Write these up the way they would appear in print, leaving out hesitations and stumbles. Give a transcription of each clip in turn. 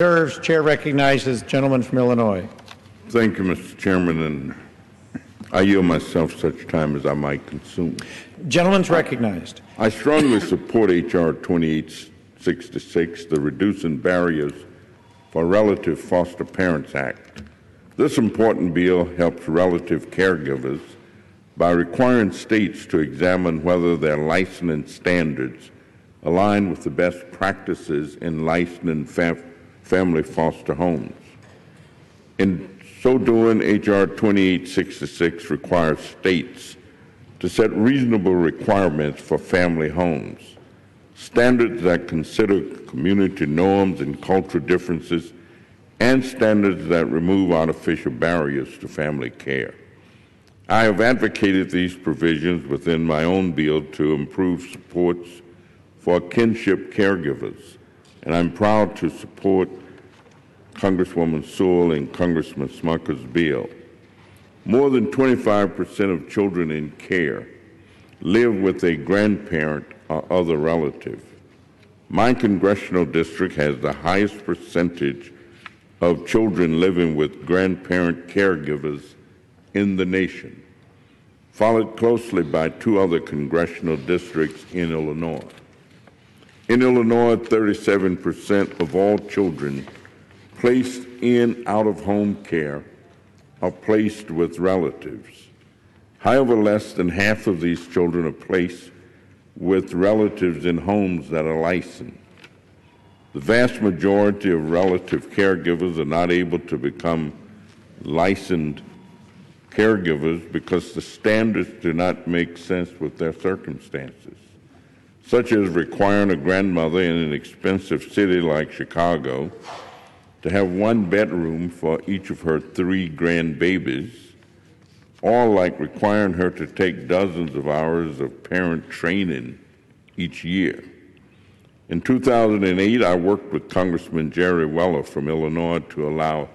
Reserves. Chair recognizes the gentleman from Illinois. Thank you, Mr. Chairman, and I yield myself such time as I might consume. Gentleman's recognized. I strongly support HR 2866, the Reducing Barriers for Relative Foster Parents Act. This important bill helps relative caregivers by requiring states to examine whether their licensing standards align with the best practices in licensing family foster homes. In so doing, HR 2866 requires states to set reasonable requirements for family homes, standards that consider community norms and cultural differences, and standards that remove artificial barriers to family care. I have advocated these provisions within my own bill to improve supports for kinship caregivers, and I'm proud to support Congresswoman Sewell and Congressman Smucker's bill. More than 25% of children in care live with a grandparent or other relative. My congressional district has the highest percentage of children living with grandparent caregivers in the nation, followed closely by two other congressional districts in Illinois. In Illinois, 37% of all children placed in out-of-home care are placed with relatives. However, less than half of these children are placed with relatives in homes that are licensed. The vast majority of relative caregivers are not able to become licensed caregivers because the standards do not make sense with their circumstances, such as requiring a grandmother in an expensive city like Chicago to have one bedroom for each of her 3 grandbabies, or like requiring her to take dozens of hours of parent training each year. In 2008, I worked with Congressman Jerry Weller from Illinois to allow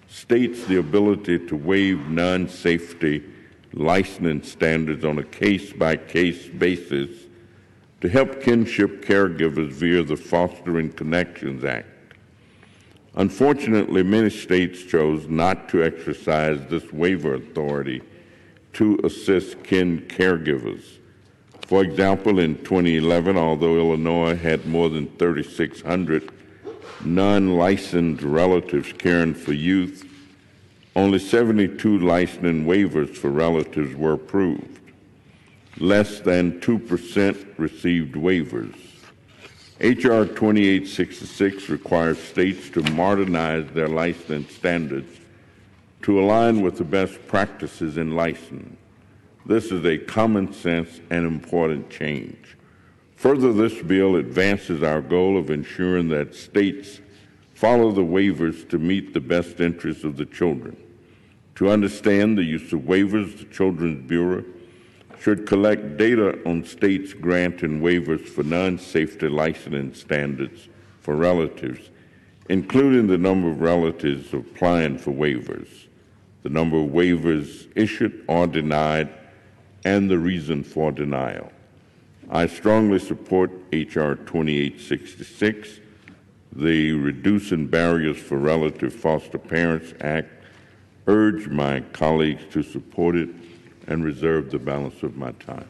states the ability to waive non-safety licensing standards on a case-by-case basis to help kinship caregivers via the Fostering Connections Act. Unfortunately, many states chose not to exercise this waiver authority to assist kin caregivers. For example, in 2011, although Illinois had more than 3,600 non-licensed relatives caring for youth, only 72 licensing waivers for relatives were approved. Less than 2% received waivers. HR 2866 requires states to modernize their licensing standards to align with the best practices in licensing. This is a common sense and important change. Further, this bill advances our goal of ensuring that states follow the waivers to meet the best interests of the children. To understand the use of waivers, the Children's Bureau should collect data on states granting waivers for non-safety licensing standards for relatives, including the number of relatives applying for waivers, the number of waivers issued or denied, and the reason for denial. I strongly support HR 2866, the Reducing Barriers for Relative Foster Parents Act. Urge my colleagues to support it and reserve the balance of my time.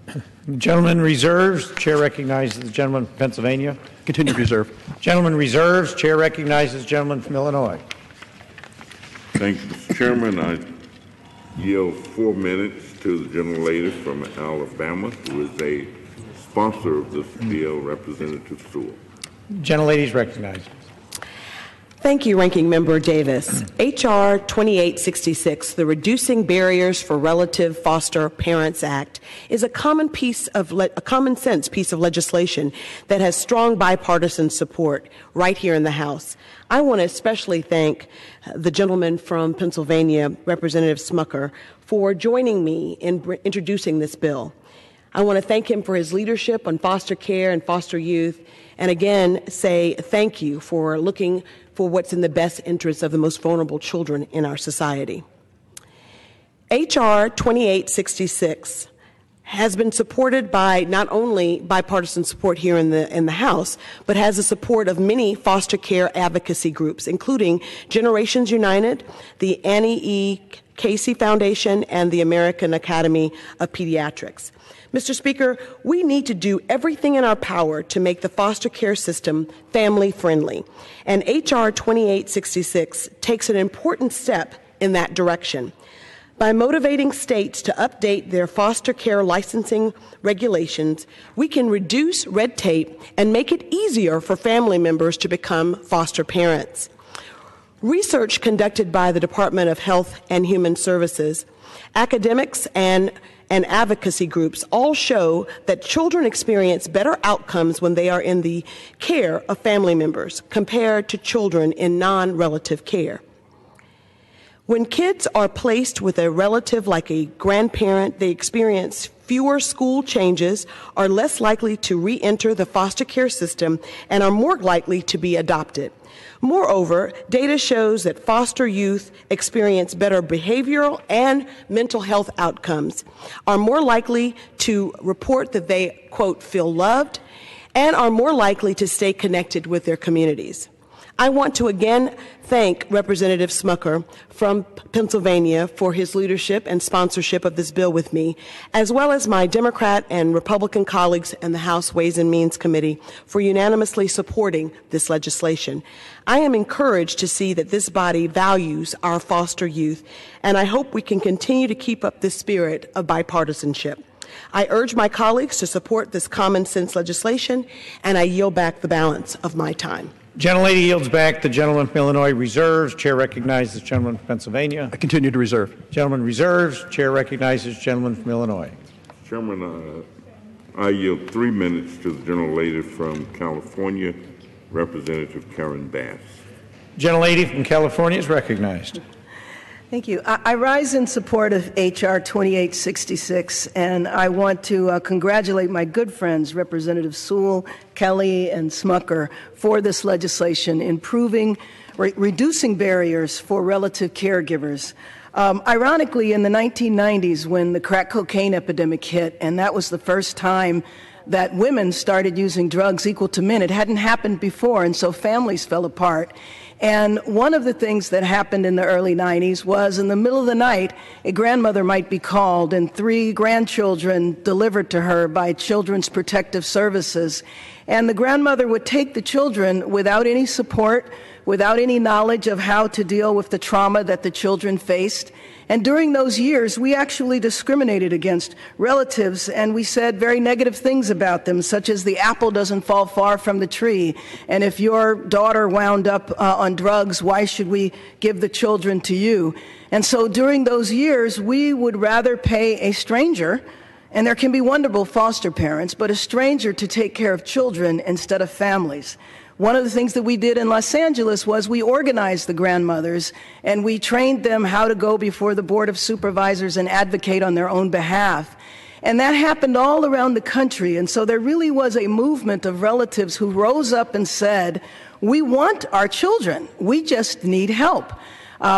The gentleman reserves. Chair recognizes the gentleman from Pennsylvania. Continue to reserve. Gentleman reserves. Chair recognizes the gentleman from Illinois. Thank you, Mr. Chairman. I yield 4 minutes to the gentlelady from Alabama, who is a sponsor of this bill, Representative Sewell. Gentlelady is recognized. Thank you, Ranking Member Davis. HR 2866, the Reducing Barriers for Relative Foster Parents Act, is a common sense piece of legislation that has strong bipartisan support right here in the House. I want to especially thank the gentleman from Pennsylvania, Representative Smucker, for joining me in introducing this bill. I want to thank him for his leadership on foster care and foster youth, and again say thank you for looking for what's in the best interests of the most vulnerable children in our society. HR 2866 has been supported by not only bipartisan support here in the House, but has the support of many foster care advocacy groups, including Generations United, the Annie E. Casey Foundation, and the American Academy of Pediatrics. Mr. Speaker, we need to do everything in our power to make the foster care system family-friendly, and HR 2866 takes an important step in that direction. By motivating states to update their foster care licensing regulations, we can reduce red tape and make it easier for family members to become foster parents. Research conducted by the Department of Health and Human Services, academics, and advocacy groups all show that children experience better outcomes when they are in the care of family members compared to children in non-relative care. When kids are placed with a relative like a grandparent, they experience fewer school changes, are less likely to re-enter the foster care system, and are more likely to be adopted. Moreover, data shows that foster youth experience better behavioral and mental health outcomes, are more likely to report that they, quote, feel loved, and are more likely to stay connected with their communities. I want to again thank Representative Smucker from Pennsylvania for his leadership and sponsorship of this bill with me, as well as my Democrat and Republican colleagues in the House Ways and Means Committee for unanimously supporting this legislation. I am encouraged to see that this body values our foster youth, and I hope we can continue to keep up this spirit of bipartisanship. I urge my colleagues to support this common sense legislation, and I yield back the balance of my time. Gentlelady yields back. The gentleman from Illinois reserves. Chair recognizes the gentleman from Pennsylvania. I continue to reserve. Gentleman reserves. Chair recognizes the gentleman from Illinois. Chairman, I yield 3 minutes to the gentlelady from California, Representative Karen Bass. Gentlelady from California is recognized. Thank you. I rise in support of HR 2866, and I want to congratulate my good friends, Representative Sewell, Kelly, and Smucker, for this legislation, reducing barriers for relative caregivers. Ironically, in the 1990s, when the crack cocaine epidemic hit, and that was the first time that women started using drugs equal to men, it hadn't happened before, and so families fell apart. And one of the things that happened in the early 90s was in the middle of the night, a grandmother might be called and 3 grandchildren delivered to her by Children's Protective Services. And the grandmother would take the children without any support, without any knowledge of how to deal with the trauma that the children faced. And during those years, we actually discriminated against relatives, and we said very negative things about them, such as the apple doesn't fall far from the tree, and if your daughter wound up on drugs, why should we give the children to you? And so during those years, we would rather pay a stranger, and there can be wonderful foster parents, but a stranger to take care of children instead of families. One of the things that we did in Los Angeles was we organized the grandmothers and we trained them how to go before the Board of Supervisors and advocate on their own behalf. And that happened all around the country. And so there really was a movement of relatives who rose up and said, we want our children, we just need help.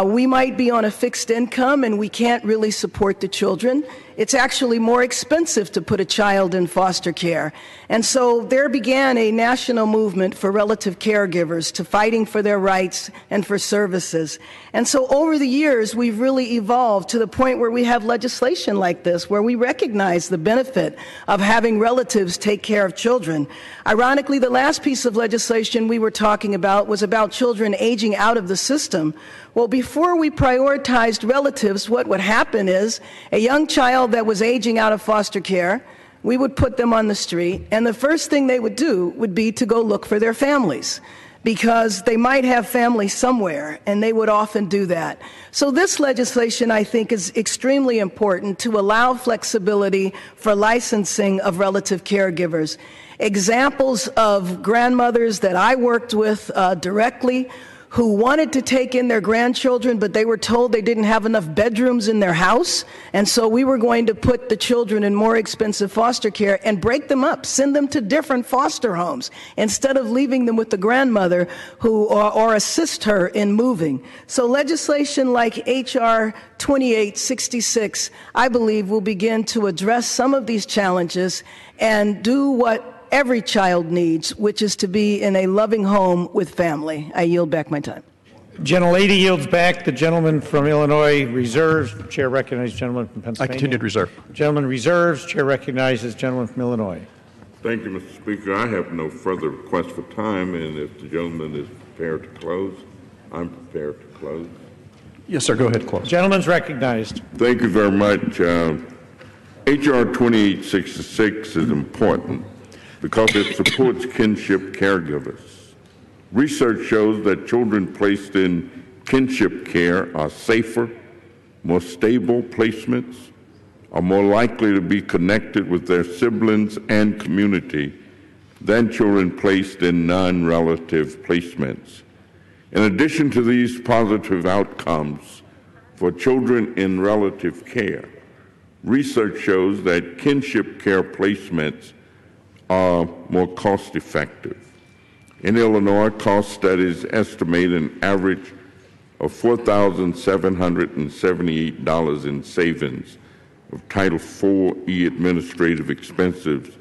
We might be on a fixed income and we can't really support the children. It's actually more expensive to put a child in foster care. And so there began a national movement for relative caregivers to fighting for their rights and for services. And so over the years, we've really evolved to the point where we have legislation like this, where we recognize the benefit of having relatives take care of children. Ironically, the last piece of legislation we were talking about was about children aging out of the system. Well, before we prioritized relatives, what would happen is a young child that was aging out of foster care, we would put them on the street, and the first thing they would do would be to go look for their families, because they might have family somewhere, and they would often do that. So this legislation, I think, is extremely important to allow flexibility for licensing of relative caregivers. Examples of grandmothers that I worked with directly who wanted to take in their grandchildren, but they were told they didn't have enough bedrooms in their house. And so we were going to put the children in more expensive foster care and break them up, send them to different foster homes, instead of leaving them with the grandmother or assist her in moving. So legislation like HR 2866, I believe, will begin to address some of these challenges and do what every child needs, which is to be in a loving home with family. I yield back my time. Gentlelady yields back. The gentleman from Illinois reserves. Chair recognizes the gentleman from Pennsylvania. I continue to reserve. Gentleman reserves. Chair recognizes the gentleman from Illinois. Thank you, Mr. Speaker. I have no further requests for time, and if the gentleman is prepared to close, I'm prepared to close. Yes, sir. Go ahead, close. Gentleman's recognized. Thank you very much. HR 2866 is important because it supports kinship caregivers. Research shows that children placed in kinship care are safer, more stable placements, are more likely to be connected with their siblings and community than children placed in non-relative placements. In addition to these positive outcomes for children in relative care, research shows that kinship care placements are more cost-effective. In Illinois, cost studies estimate an average of $4,778 in savings of Title IV administrative expenses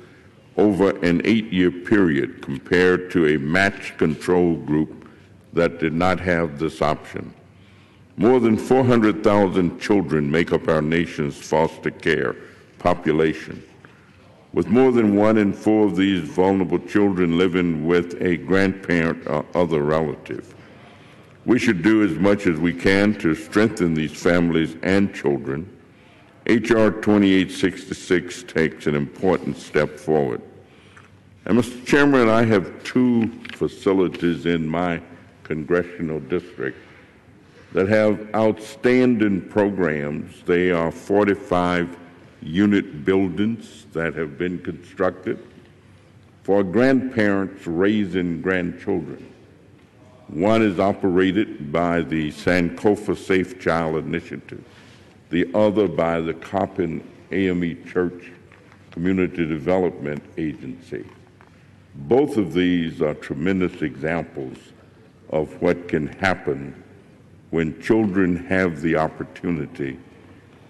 over an 8-year period compared to a matched control group that did not have this option. More than 400,000 children make up our nation's foster care population, with more than 1 in 4 of these vulnerable children living with a grandparent or other relative. We should do as much as we can to strengthen these families and children. HR 2866 takes an important step forward. And Mr. Chairman, I have 2 facilities in my congressional district that have outstanding programs. They are 45-unit buildings that have been constructed for grandparents raising grandchildren. One is operated by the Sankofa Safe Child Initiative, the other by the Coppin AME Church Community Development Agency. Both of these are tremendous examples of what can happen when children have the opportunity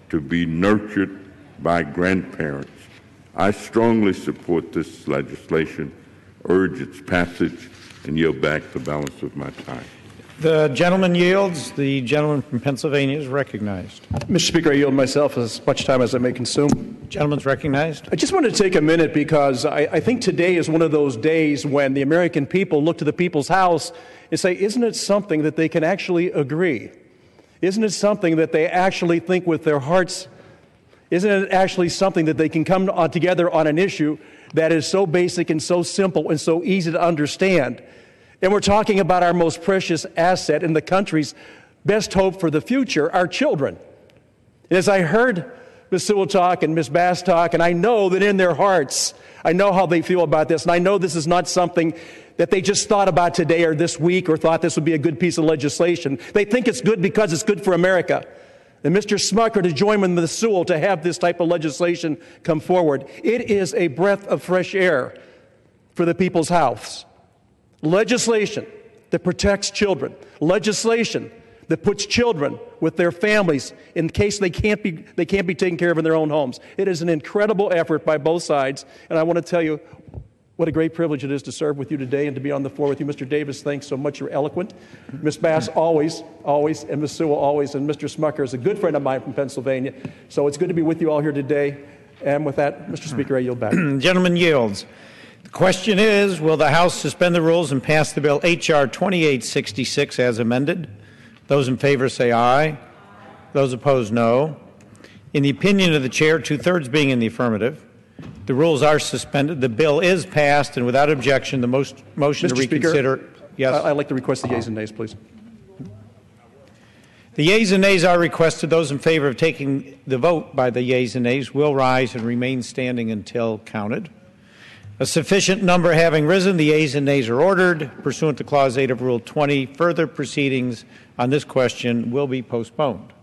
to be nurtured by grandparents. I strongly support this legislation, urge its passage, and yield back the balance of my time. The gentleman yields. The gentleman from Pennsylvania is recognized. Mr. Speaker, I yield myself as much time as I may consume. Gentleman's recognized. I just wanted to take a minute because I think today is one of those days when the American people look to the people's house and say, isn't it something that they can actually agree? Isn't it something that they actually think with their hearts? Isn't it actually something that they can come together on an issue that is so basic and so simple and so easy to understand? And we're talking about our most precious asset in the country's best hope for the future, our children. And as I heard Ms. Sewell talk and Ms. Bass talk, and I know that in their hearts, I know how they feel about this, and I know this is not something that they just thought about today or this week or thought this would be a good piece of legislation. They think it's good because it's good for America. And Mr. Smucker to join with Ms. Sewell to have this type of legislation come forward. It is a breath of fresh air for the people's house. Legislation that protects children. Legislation that puts children with their families in case they can't be taken care of in their own homes. It is an incredible effort by both sides, and I want to tell you what a great privilege it is to serve with you today and to be on the floor with you. Mr. Davis, thanks so much. You're eloquent. Ms. Bass, always, and Ms. Sewell, always, and Mr. Smucker is a good friend of mine from Pennsylvania. So it's good to be with you all here today. And with that, Mr. Speaker, I yield back. Gentleman yields. The question is, will the House suspend the rules and pass the bill H.R. 2866 as amended? Those in favor say aye. Those opposed, no. In the opinion of the chair, 2/3 being in the affirmative, the rules are suspended. The bill is passed, and without objection, the motion Mr. to reconsider. Speaker, yes. I'd like to request the yeas and nays, please. The yeas and nays are requested. Those in favor of taking the vote by the yeas and nays will rise and remain standing until counted. A sufficient number having risen, the yeas and nays are ordered. Pursuant to Clause 8 of Rule 20, further proceedings on this question will be postponed.